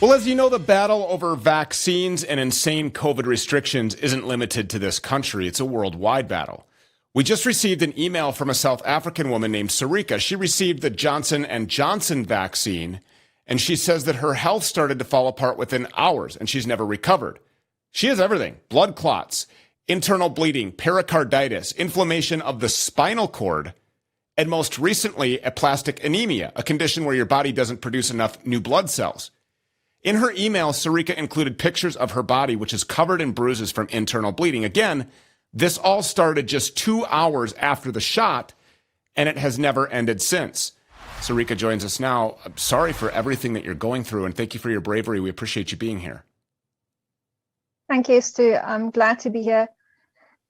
Well, as you know, the battle over vaccines and insane COVID restrictions isn't limited to this country. It's a worldwide battle. We just received an email from a South African woman named Soreka. She received the Johnson and Johnson vaccine, and she says that her health started to fall apart within hours, and she's never recovered. She has everything: blood clots, internal bleeding, pericarditis, inflammation of the spinal cord, and most recently, aplastic anemia, a condition where your body doesn't produce enough new blood cells. In her email, Soreka included pictures of her body, which is covered in bruises from internal bleeding. Again, this all started just 2 hours after the shot, and it has never ended since. Soreka joins us now. I'm sorry for everything that you're going through, and thank you for your bravery. We appreciate you being here. Thank you, Stu. I'm glad to be here.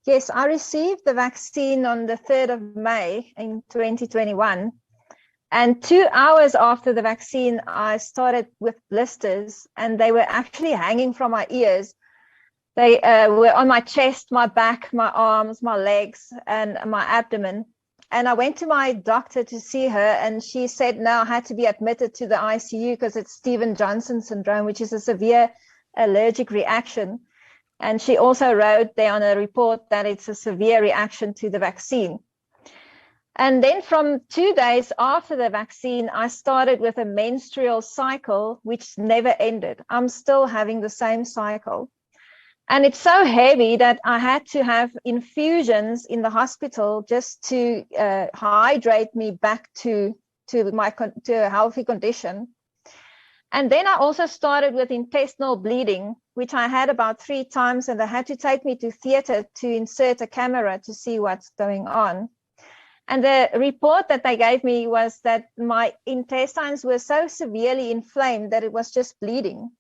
Yes, I received the vaccine on the 3rd of May in 2021. And 2 hours after the vaccine, I started with blisters, and they were actually hanging from my ears. They were on my chest, my back, my arms, my legs, and my abdomen. And I went to my doctor to see her, and she said now I had to be admitted to the ICU because it's Stevens-Johnson syndrome, which is a severe allergic reaction. And she also wrote there on a report that it's a severe reaction to the vaccine. And then from 2 days after the vaccine, I started with a menstrual cycle, which never ended. I'm still having the same cycle. And it's so heavy that I had to have infusions in the hospital just to hydrate me back to a healthy condition. And then I also started with intestinal bleeding, which I had about 3 times, and they had to take me to theater to insert a camera to see what's going on. And the report that they gave me was that my intestines were so severely inflamed that it was just bleeding.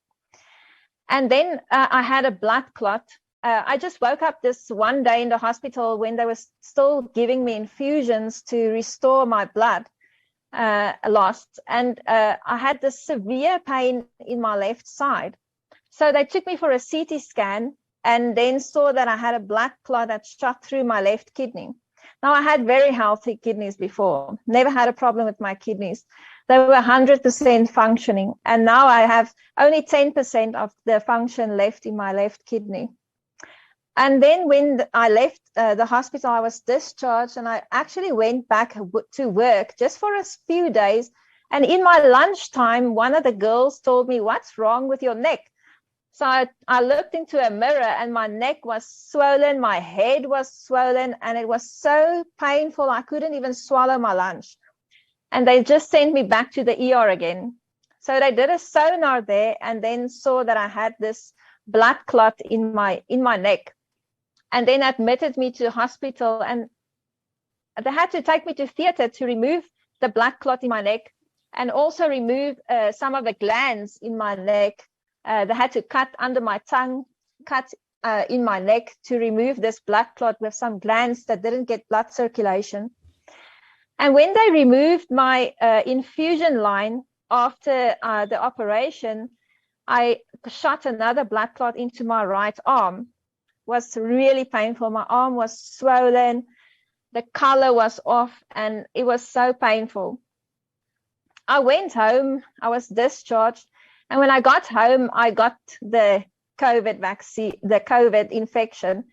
And then I had a blood clot. I just woke up this one day in the hospital when they were still giving me infusions to restore my blood loss. And I had this severe pain in my left side. So they took me for a CT scan and then saw that I had a blood clot that shot through my left kidney. Now, I had very healthy kidneys before, never had a problem with my kidneys. They were 100% functioning. And now I have only 10% of the function left in my left kidney. And then when I left the hospital, I was discharged, and I actually went back to work just for a few days. And in my lunchtime, one of the girls told me, "What's wrong with your neck?" So I looked into a mirror, and my neck was swollen, my head was swollen, and it was so painful I couldn't even swallow my lunch. And they just sent me back to the ER again. So they did a sonar there and then saw that I had this blood clot in my neck, and then admitted me to the hospital, and they had to take me to theater to remove the blood clot in my neck and also remove some of the glands in my neck. They had to cut under my tongue, cut in my neck to remove this blood clot with some glands that didn't get blood circulation. And when they removed my infusion line after the operation, I shot another blood clot into my right arm. It was really painful. My arm was swollen, the color was off, and it was so painful. I went home, I was discharged. And when I got home, I got the COVID vaccine, the COVID infection.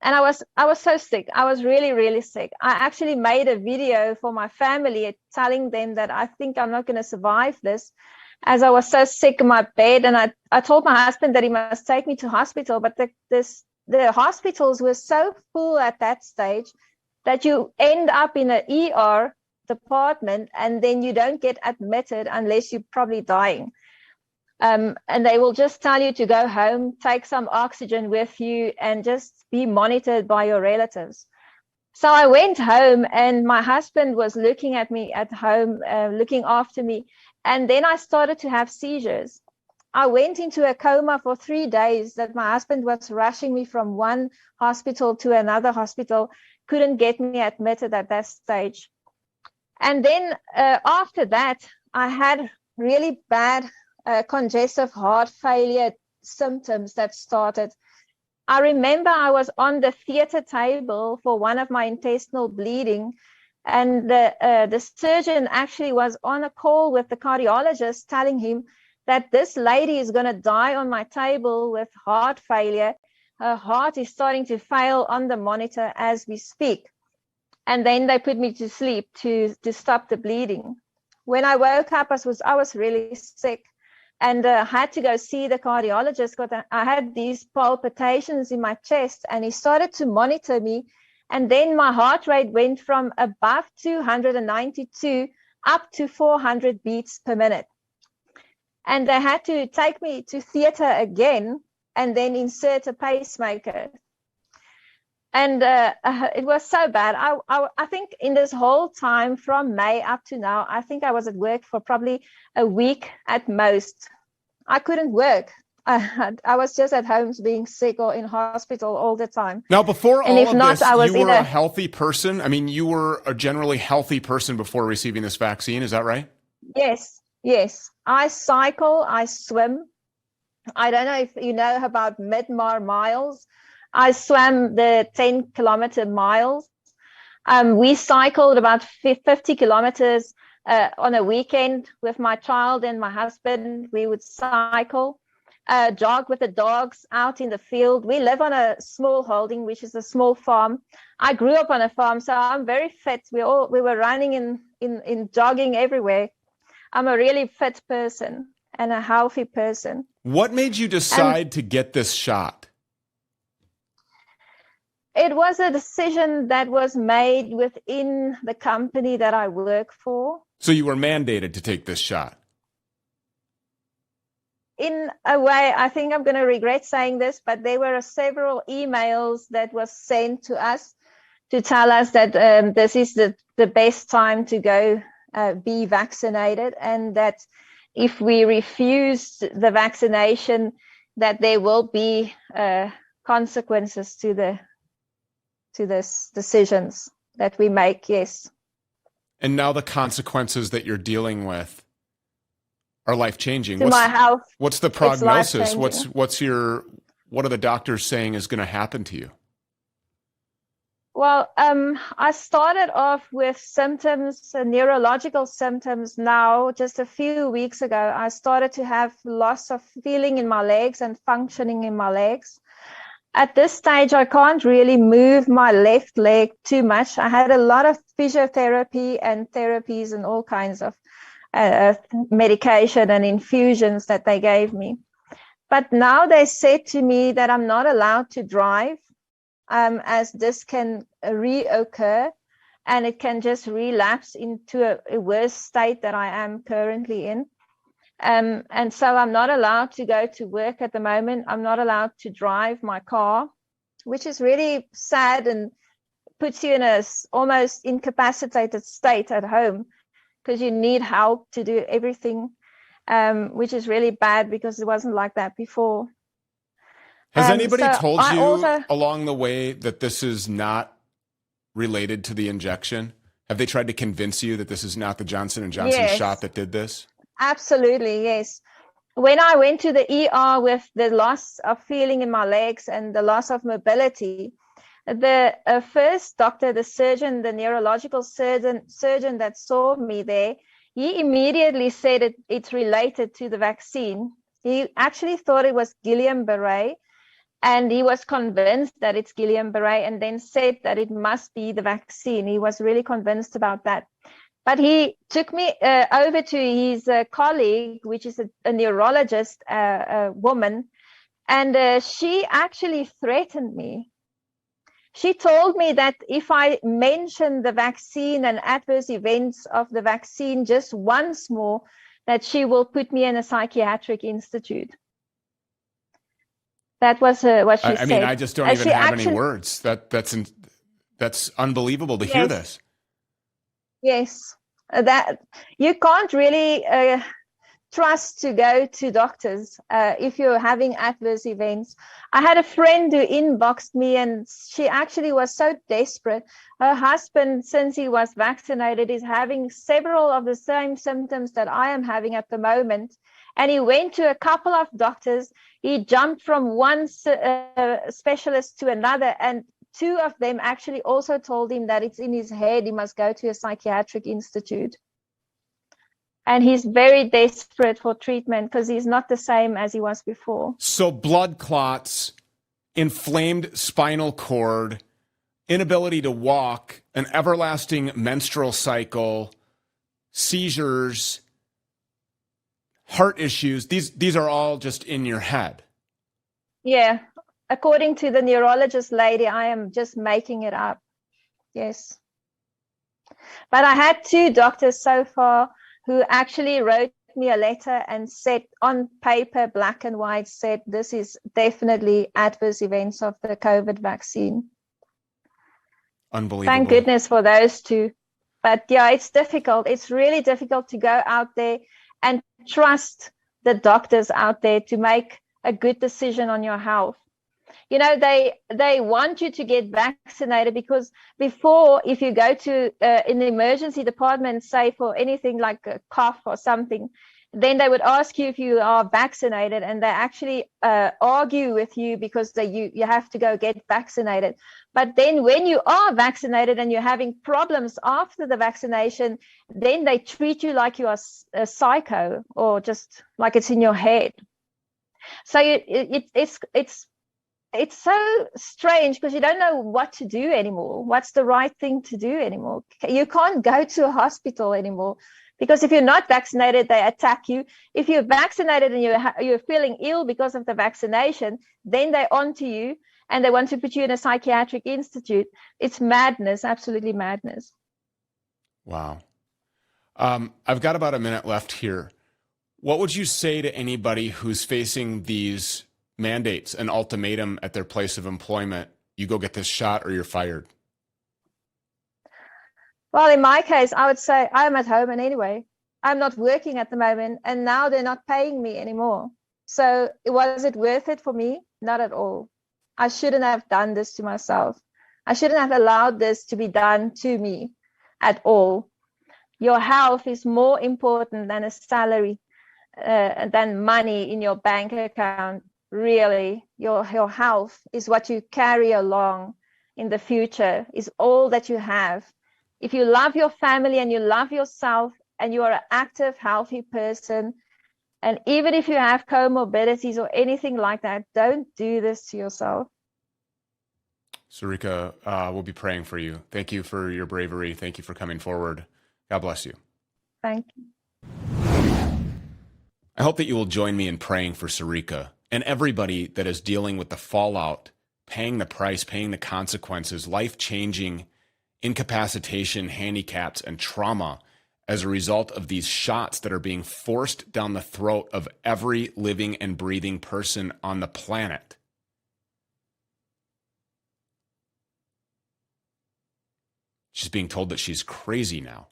And I was so sick. I was really, really sick. I actually made a video for my family telling them that I think I'm not going to survive this, as I was so sick in my bed. And I told my husband that he must take me to hospital. But the hospitals were so full at that stage that you end up in an ER department, and then you don't get admitted unless you're probably dying. And they will just tell you to go home, take some oxygen with you, and just be monitored by your relatives. So I went home, and my husband was looking at me at home, looking after me. And then I started to have seizures. I went into a coma for 3 days that my husband was rushing me from one hospital to another hospital, couldn't get me admitted at that stage. And then after that, I had really bad congestive heart failure symptoms that started. I remember I was on the theater table for one of my intestinal bleeding, and the surgeon actually was on a call with the cardiologist telling him that this lady is going to die on my table with heart failure. Her heart is starting to fail on the monitor as we speak. And then they put me to sleep to stop the bleeding. When I woke up, I was really sick, and had to go see the cardiologist because I had these palpitations in my chest, and he started to monitor me. And then my heart rate went from above 292 up to 400 beats per minute. And they had to take me to theater again and then insert a pacemaker. And it was so bad. I think in this whole time from May up to now, I think I was at work for probably a week at most. I couldn't work. I was just at home being sick or in hospital all the time. Now, before and all of not, this, I was you were a healthy person? I mean, you were a generally healthy person before receiving this vaccine. Is that right? Yes, yes. I cycle, I swim. I don't know if you know about mid-mar miles. I swam the 10-kilometer miles. We cycled about 50 kilometers on a weekend with my child and my husband. We would cycle, jog with the dogs out in the field. We live on a small holding, which is a small farm. I grew up on a farm, so I'm very fit. We were running in jogging everywhere. I'm a really fit person and a healthy person. What made you decide to get this shot? It was a decision that was made within the company that I work for. So you were mandated to take this shot? In a way, I think I'm going to regret saying this, but there were several emails that was sent to us to tell us that this is the best time to go be vaccinated, and that if we refuse the vaccination, that there will be consequences to this decisions that we make. Yes. And now the consequences that you're dealing with are life-changing. To my health. What's the prognosis? What are the doctors saying is going to happen to you? Well, I started off with symptoms, neurological symptoms. Now, just a few weeks ago, I started to have loss of feeling in my legs and functioning in my legs. At this stage, I can't really move my left leg too much. I had a lot of physiotherapy and therapies and all kinds of medication and infusions that they gave me. But now they said to me that I'm not allowed to drive, as this can reoccur and it can just relapse into a worse state that I am currently in. And so I'm not allowed to go to work at the moment. I'm not allowed to drive my car, which is really sad and puts you in a almost incapacitated state at home because you need help to do everything, which is really bad because it wasn't like that before. Has anybody told you along the way that this is not related to the injection? Have they tried to convince you that this is not the Johnson & Johnson shot that did this? Absolutely, yes. When I went to the ER with the loss of feeling in my legs and the loss of mobility, the first doctor, the surgeon, the neurological surgeon that saw me there, he immediately said it's related to the vaccine. He actually thought it was Guillain-Barré, and he was convinced that it's Guillain-Barré, and then said that it must be the vaccine. He was really convinced about that. But he took me over to his colleague, which is a neurologist, a woman, and she actually threatened me. She told me that if I mentioned the vaccine and adverse events of the vaccine just once more, that she will put me in a psychiatric institute. That was what she said. I mean, I just don't even have any words. That's unbelievable to hear this. Yes, that you can't really trust to go to doctors if you're having adverse events. I had a friend who inboxed me, and she actually was so desperate. Her husband, since he was vaccinated, is having several of the same symptoms that I am having at the moment. And he went to a couple of doctors. He jumped from one specialist to another, and two of them actually also told him that it's in his head. He must go to a psychiatric institute. And he's very desperate for treatment because he's not the same as he was before. So blood clots, inflamed spinal cord, inability to walk, an everlasting menstrual cycle, seizures, heart issues, these are all just in your head. Yeah. According to the neurologist lady, I am just making it up. Yes. But I had 2 doctors so far who actually wrote me a letter and said on paper, black and white, said this is definitely adverse events of the COVID vaccine. Unbelievable. Thank goodness for those 2. But yeah, it's difficult. It's really difficult to go out there and trust the doctors out there to make a good decision on your health. You know, they want you to get vaccinated because before, if you go to in the emergency department, say for anything like a cough or something, then they would ask you if you are vaccinated, and they actually argue with you because you have to go get vaccinated. But then when you are vaccinated and you're having problems after the vaccination, then they treat you like you are a psycho or just like it's in your head. So it's so strange because you don't know what to do anymore. What's the right thing to do anymore? You can't go to a hospital anymore because if you're not vaccinated, they attack you. If you're vaccinated and you're feeling ill because of the vaccination, then they're onto you and they want to put you in a psychiatric institute. It's madness, absolutely madness. Wow. I've got about a minute left here. What would you say to anybody who's facing these mandates, an ultimatum at their place of employment? You go get this shot or you're fired. Well, in my case, I would say I'm at home, and anyway, I'm not working at the moment, and now they're not paying me anymore. So was it worth it for me? Not at all. I shouldn't have done this to myself. I shouldn't have allowed this to be done to me at all. Your health is more important than a salary, than money in your bank account. Really, your health is what you carry along in the future, is all that you have. If you love your family and you love yourself and you are an active, healthy person, and even if you have comorbidities or anything like that, don't do this to yourself. Soreka, we'll be praying for you. Thank you for your bravery. Thank you for coming forward. God bless you. Thank you. I hope that you will join me in praying for Soreka and everybody that is dealing with the fallout, paying the price, paying the consequences, life-changing incapacitation, handicaps, and trauma as a result of these shots that are being forced down the throat of every living and breathing person on the planet. She's being told that she's crazy now.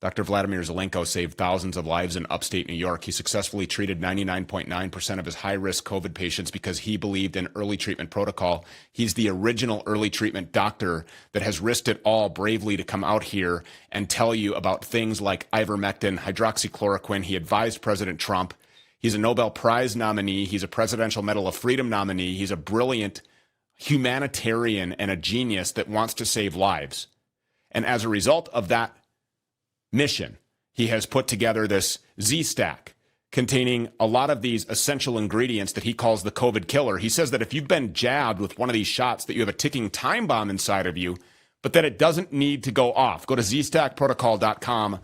Dr. Vladimir Zelenko saved thousands of lives in upstate New York. He successfully treated 99.9% of his high-risk COVID patients because he believed in early treatment protocol. He's the original early treatment doctor that has risked it all bravely to come out here and tell you about things like ivermectin, hydroxychloroquine. He advised President Trump. He's a Nobel Prize nominee. He's a Presidential Medal of Freedom nominee. He's a brilliant humanitarian and a genius that wants to save lives. And as a result of that mission, he has put together this Z-Stack containing a lot of these essential ingredients that he calls the COVID killer. He says that if you've been jabbed with one of these shots, that you have a ticking time bomb inside of you, but that it doesn't need to go off. Go to zstackprotocol.com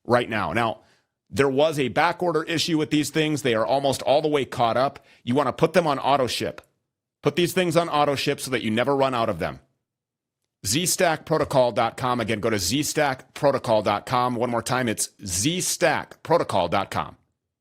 right now. Now, there was a backorder issue with these things. They are almost all the way caught up. You want to put them on auto ship. Put these things on auto ship so that you never run out of them. zstackprotocol.com. Again, go to zstackprotocol.com. One more time, it's zstackprotocol.com.